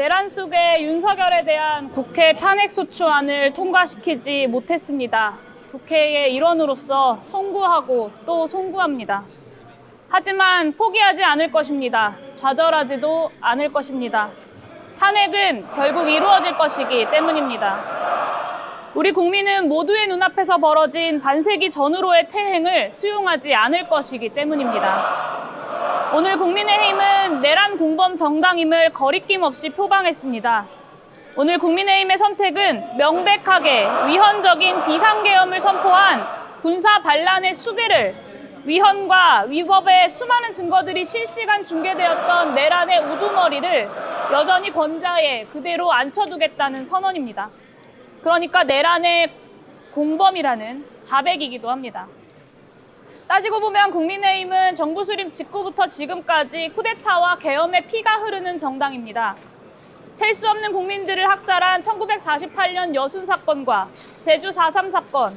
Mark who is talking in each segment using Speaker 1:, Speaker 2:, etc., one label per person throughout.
Speaker 1: 내란 속의 윤석열에 대한 국회 탄핵소추안을 통과시키지 못했습니다. 국회의 일원으로서 송구하고 또 송구합니다. 하지만 포기하지 않을 것입니다. 좌절하지도 않을 것입니다. 탄핵은 결국 이루어질 것이기 때문입니다. 우리 국민은 모두의 눈앞에서 벌어진 반세기 전후로의 태행을 수용하지 않을 것이기 때문입니다. 오늘 국민의힘은 내란 공범 정당임을 거리낌 없이 표방했습니다. 오늘 국민의힘의 선택은 명백하게 위헌적인 비상계엄을 선포한 군사 반란의 수배를 위헌과 위법의 수많은 증거들이 실시간 중계되었던 내란의 우두머리를 여전히 권좌에 그대로 앉혀두겠다는 선언입니다. 그러니까 내란의 공범이라는 자백이기도 합니다. 따지고 보면 국민의힘은 정부 수립 직후부터 지금까지 쿠데타와 계엄의 피가 흐르는 정당입니다. 셀 수 없는 국민들을 학살한 1948년 여순 사건과 제주 4.3 사건,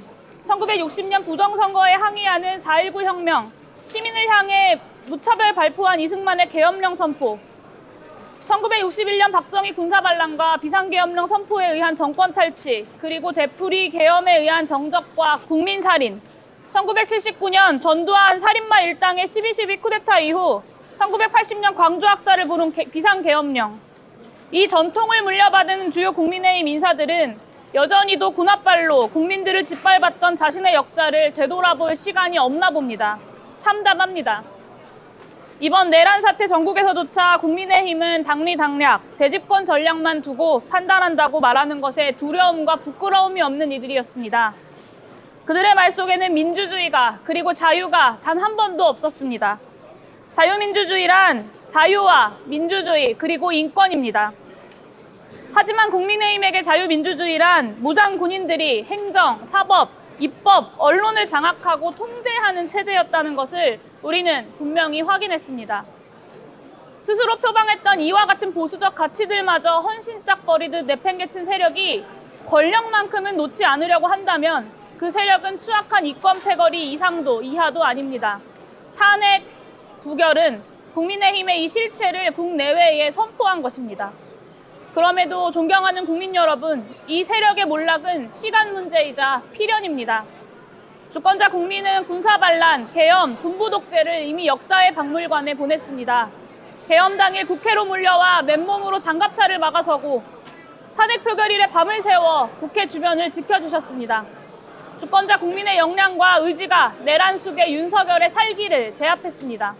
Speaker 1: 1960년 부정선거에 항의하는 4.19 혁명, 시민을 향해 무차별 발포한 이승만의 계엄령 선포, 1961년 박정희 군사반란과 비상계엄령 선포에 의한 정권 탈취, 그리고 되풀이 계엄에 의한 정적과 국민살인, 1979년 전두환 살인마 일당의 12.12 쿠데타 이후 1980년 광주 학살을 부른 비상계엄령, 이 전통을 물려받은 주요 국민의힘 인사들은 여전히도 군홧발로 국민들을 짓밟았던 자신의 역사를 되돌아볼 시간이 없나 봅니다. 참담합니다. 이번 내란 사태 전국에서조차 국민의힘은 당리당략, 재집권 전략만 두고 판단한다고 말하는 것에 두려움과 부끄러움이 없는 이들이었습니다. 그들의 말 속에는 민주주의가 그리고 자유가 단 한 번도 없었습니다. 자유민주주의란 자유와 민주주의 그리고 인권입니다. 하지만 국민의힘에게 자유민주주의란 무장 군인들이 행정, 사법, 입법, 언론을 장악하고 통제하는 체제였다는 것을 우리는 분명히 확인했습니다. 스스로 표방했던 이와 같은 보수적 가치들마저 헌신짝거리듯 내팽개친 세력이 권력만큼은 놓지 않으려고 한다면 그 세력은 추악한 이권 패거리 이상도 이하도 아닙니다. 탄핵, 부결은 국민의힘의 이 실체를 국내외에 선포한 것입니다. 그럼에도 존경하는 국민 여러분, 이 세력의 몰락은 시간 문제이자 필연입니다. 주권자 국민은 군사반란, 계엄, 군부독재를 이미 역사의 박물관에 보냈습니다. 계엄 당일 국회로 몰려와 맨몸으로 장갑차를 막아서고 탄핵 표결일에 밤을 새워 국회 주변을 지켜주셨습니다. 주권자 국민의 역량과 의지가 내란 속의 윤석열의 살기를 제압했습니다.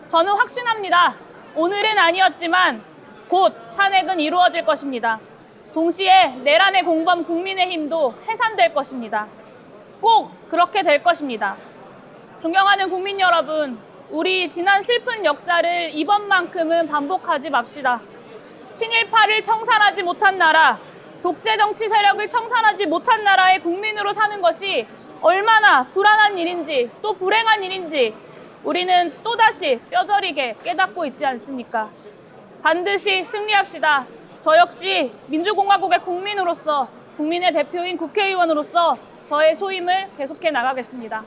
Speaker 1: 저는 확신합니다. 오늘은 아니었지만 곧 탄핵은 이루어질 것입니다. 동시에 내란의 공범 국민의힘도 해산될 것입니다. 꼭 그렇게 될 것입니다. 존경하는 국민 여러분, 우리 지난 슬픈 역사를 이번만큼은 반복하지 맙시다. 친일파를 청산하지 못한 나라, 독재 정치 세력을 청산하지 못한 나라의 국민으로 사는 것이 얼마나 불안한 일인지 또 불행한 일인지 우리는 또다시 뼈저리게 깨닫고 있지 않습니까? 반드시 승리합시다. 저 역시 민주공화국의 국민으로서, 국민의 대표인 국회의원으로서 저의 소임을 계속해 나가겠습니다.